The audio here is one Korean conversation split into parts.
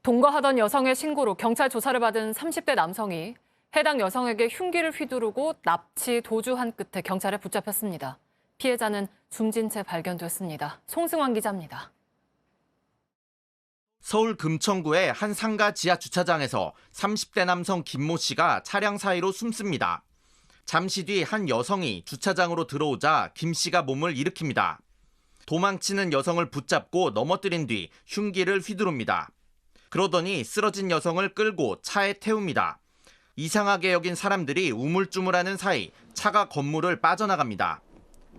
동거하던 여성의 신고로 경찰 조사를 받은 30대 남성이 해당 여성에게 흉기를 휘두르고 납치 도주한 끝에 경찰에 붙잡혔습니다. 피해자는 숨진 채 발견됐습니다. 송승환 기자입니다. 서울 금천구의 한 상가 지하 주차장에서 30대 남성 김모 씨가 차량 사이로 숨습니다. 잠시 뒤 한 여성이 주차장으로 들어오자 김 씨가 몸을 일으킵니다. 도망치는 여성을 붙잡고 넘어뜨린 뒤 흉기를 휘두릅니다. 그러더니 쓰러진 여성을 끌고 차에 태웁니다. 이상하게 여긴 사람들이 우물쭈물하는 사이 차가 건물을 빠져나갑니다.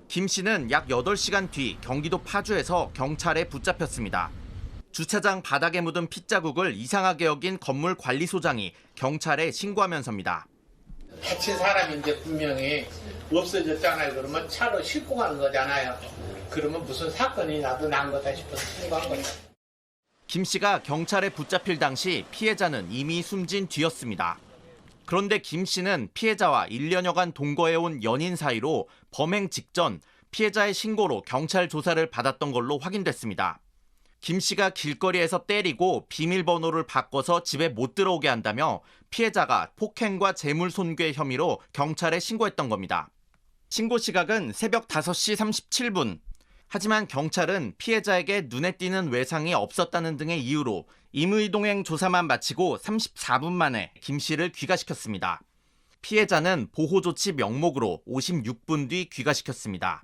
김 씨는 약 8시간 뒤 경기도 파주에서 경찰에 붙잡혔습니다. 주차장 바닥에 묻은 핏자국을 이상하게 여긴 건물 관리소장이 경찰에 신고하면서입니다. 다친 사람인데 분명히 없어졌잖아요. 그러면 차로 싣고 간 거잖아요. 그러면 무슨 사건이 나도 난 거다 싶어서 신고한 거죠. 김 씨가 경찰에 붙잡힐 당시 피해자는 이미 숨진 뒤였습니다. 그런데 김 씨는 피해자와 1년여간 동거해온 연인 사이로 범행 직전 피해자의 신고로 경찰 조사를 받았던 걸로 확인됐습니다. 김 씨가 길거리에서 때리고 비밀번호를 바꿔서 집에 못 들어오게 한다며 피해자가 폭행과 재물 손괴 혐의로 경찰에 신고했던 겁니다. 신고 시각은 새벽 5시 37분. 하지만 경찰은 피해자에게 눈에 띄는 외상이 없었다는 등의 이유로 임의동행 조사만 마치고 34분 만에 김 씨를 귀가시켰습니다. 피해자는 보호조치 명목으로 56분 뒤 귀가시켰습니다.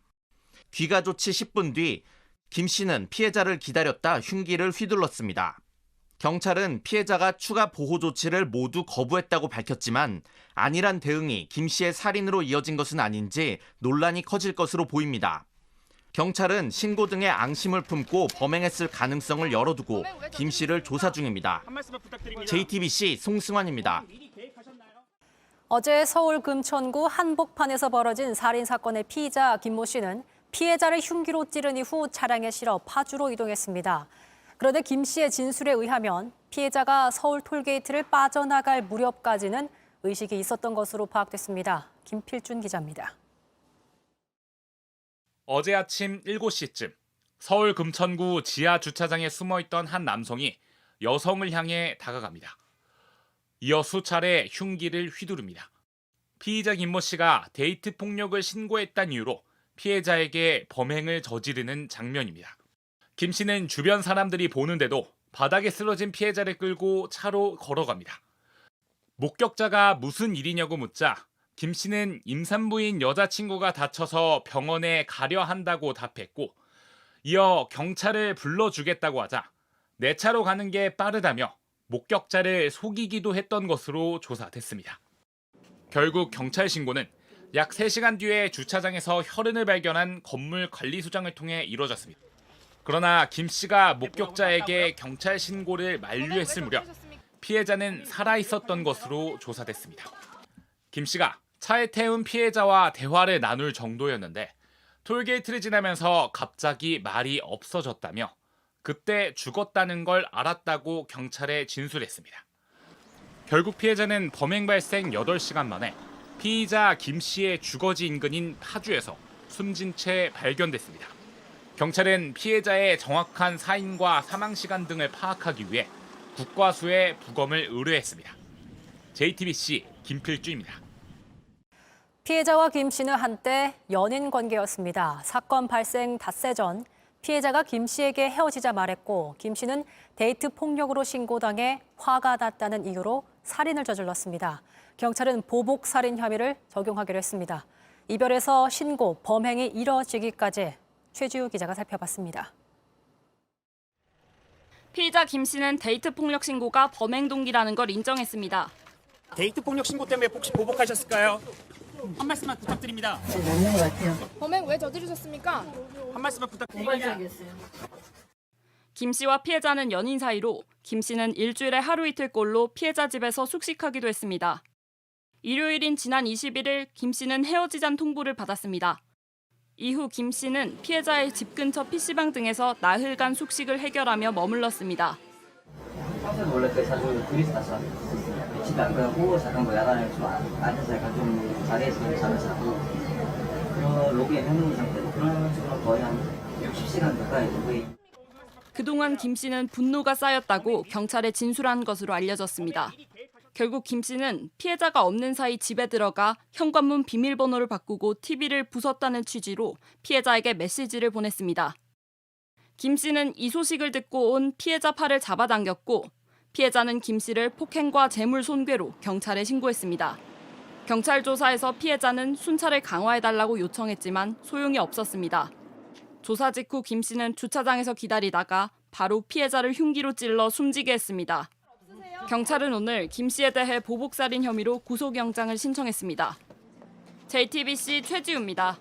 귀가 조치 10분 뒤 김 씨는 피해자를 기다렸다 흉기를 휘둘렀습니다. 경찰은 피해자가 추가 보호 조치를 모두 거부했다고 밝혔지만 안일한 대응이 김 씨의 살인으로 이어진 것은 아닌지 논란이 커질 것으로 보입니다. 경찰은 신고 등의 앙심을 품고 범행했을 가능성을 열어두고 김 씨를 조사 중입니다. JTBC 송승환입니다. 어제 서울 금천구 한복판에서 벌어진 살인 사건의 피의자 김모 씨는 피해자를 흉기로 찌른 이후 차량에 실어 파주로 이동했습니다. 그런데 김 씨의 진술에 의하면 피해자가 서울 톨게이트를 빠져나갈 무렵까지는 의식이 있었던 것으로 파악됐습니다. 김필준 기자입니다. 어제 아침 7시쯤 서울 금천구 지하 주차장에 숨어있던 한 남성이 여성을 향해 다가갑니다. 이어 수차례 흉기를 휘두릅니다. 피의자 김모 씨가 데이트 폭력을 신고했다는 이유로 피해자에게 범행을 저지르는 장면입니다. 김 씨는 주변 사람들이 보는데도 바닥에 쓰러진 피해자를 끌고 차로 걸어갑니다. 목격자가 무슨 일이냐고 묻자 김 씨는 임산부인 여자친구가 다쳐서 병원에 가려 한다고 답했고 이어 경찰을 불러주겠다고 하자 내 차로 가는 게 빠르다며 목격자를 속이기도 했던 것으로 조사됐습니다. 결국 경찰 신고는 약 3시간 뒤에 주차장에서 혈흔을 발견한 건물 관리소장을 통해 이루어졌습니다. 그러나 김 씨가 목격자에게 경찰 신고를 만류했을 무렵 피해자는 살아있었던 것으로 조사됐습니다. 김 씨가 차에 태운 피해자와 대화를 나눌 정도였는데 톨게이트를 지나면서 갑자기 말이 없어졌다며 그때 죽었다는 걸 알았다고 경찰에 진술했습니다. 결국 피해자는 범행 발생 8시간 만에 피의자 김 씨의 주거지 인근인 파주에서 숨진 채 발견됐습니다. 경찰은 피해자의 정확한 사인과 사망 시간 등을 파악하기 위해 국과수에 부검을 의뢰했습니다. JTBC 김필주입니다. 피해자와 김 씨는 한때 연인 관계였습니다. 사건 발생 닷새 전 피해자가 김 씨에게 헤어지자 말했고 김 씨는 데이트 폭력으로 신고당해 화가 났다는 이유로 살인을 저질렀습니다. 경찰은 보복 살인 혐의를 적용하기로 했습니다. 이별에서 신고, 범행이 이뤄지기까지 최지우 기자가 살펴봤습니다. 피의자 김 씨는 데이트 폭력 신고가 범행 동기라는 걸 인정했습니다. 데이트 폭력 신고 때문에 혹시 보복하셨을까요? 한 말씀만 부탁드립니다. 맞는 것 같아요. 범행 왜 저지르셨습니까? 한 말씀만 부탁드립니다. 김 씨와 피해자는 연인 사이로 김 씨는 일주일에 하루 이틀꼴로 피해자 집에서 숙식하기도 했습니다. 일요일인 지난 21일 김 씨는 헤어지자는 통보를 받았습니다. 이후 김 씨는 피해자의 집 근처 PC방 등에서 나흘간 숙식을 해결하며 머물렀습니다. 평소에 원래 그 자주 둘이서 자주 집에 안 가고 잠깐 뭐 야간에 좀 앉아서 약간 좀 자리에서 좀 잠을 자고 그런 로비에 해놓은 상태로 그런 식으로 거의 한 60시간 가까이 로비에 그동안 김 씨는 분노가 쌓였다고 경찰에 진술한 것으로 알려졌습니다. 결국 김 씨는 피해자가 없는 사이 집에 들어가 현관문 비밀번호를 바꾸고 TV를 부쉈다는 취지로 피해자에게 메시지를 보냈습니다. 김 씨는 이 소식을 듣고 온 피해자 팔을 잡아당겼고 피해자는 김 씨를 폭행과 재물 손괴로 경찰에 신고했습니다. 경찰 조사에서 피해자는 순찰을 강화해달라고 요청했지만 소용이 없었습니다. 조사 직후 김 씨는 주차장에서 기다리다가 바로 피해자를 흉기로 찔러 숨지게 했습니다. 경찰은 오늘 김 씨에 대해 보복살인 혐의로 구속영장을 신청했습니다. JTBC 최지우입니다.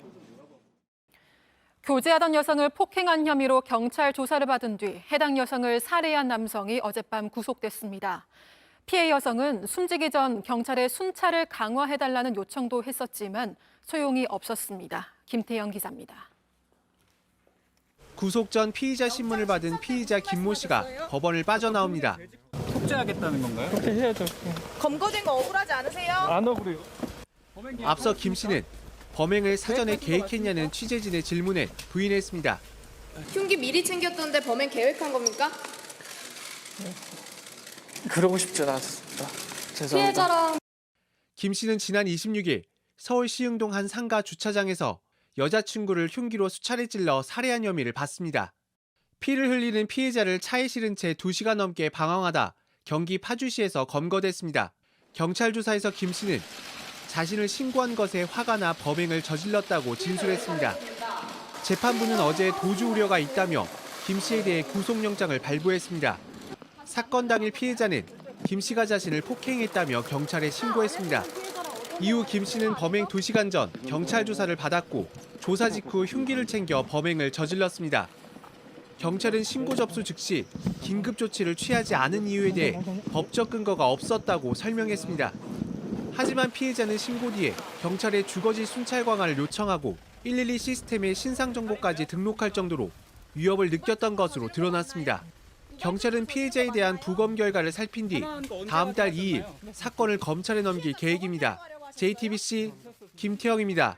교제하던 여성을 폭행한 혐의로 경찰 조사를 받은 뒤 해당 여성을 살해한 남성이 어젯밤 구속됐습니다. 피해 여성은 숨지기 전 경찰에 순찰을 강화해달라는 요청도 했었지만 소용이 없었습니다. 김태영 기자입니다. 구속 전 피의자 신문을 받은 피의자 김모 씨가 법원을 빠져나옵니다. 속죄하겠다는 건가요? 검거된 거 억울하지 않으세요? 안 억울해요. 앞서 김 씨는 범행을 사전에 계획했냐는 취재진의 질문에 부인했습니다. 흉기 미리 챙겼던데 범행 계획한 겁니까? 그러고 싶진 않았습니다. 죄송합니다. 피해자랑 김 씨는 지난 26일 서울 시흥동 한 상가 주차장에서 여자친구를 흉기로 수차례 찔러 살해한 혐의를 받습니다. 피를 흘리는 피해자를 차에 실은 채 2시간 넘게 방황하다 경기 파주시에서 검거됐습니다. 경찰 조사에서 김 씨는 자신을 신고한 것에 화가 나 범행을 저질렀다고 진술했습니다. 재판부는 어제 도주 우려가 있다며 김 씨에 대해 구속영장을 발부했습니다. 사건 당일 피해자는 김 씨가 자신을 폭행했다며 경찰에 신고했습니다. 이후 김 씨는 범행 2시간 전 경찰 조사를 받았고 조사 직후 흉기를 챙겨 범행을 저질렀습니다. 경찰은 신고 접수 즉시 긴급 조치를 취하지 않은 이유에 대해 법적 근거가 없었다고 설명했습니다. 하지만 피해자는 신고 뒤에 경찰에 주거지 순찰 강화를 요청하고 112 시스템에 신상 정보까지 등록할 정도로 위협을 느꼈던 것으로 드러났습니다. 경찰은 피해자에 대한 부검 결과를 살핀 뒤 다음 달 2일 사건을 검찰에 넘길 계획입니다. JTBC 김태영입니다.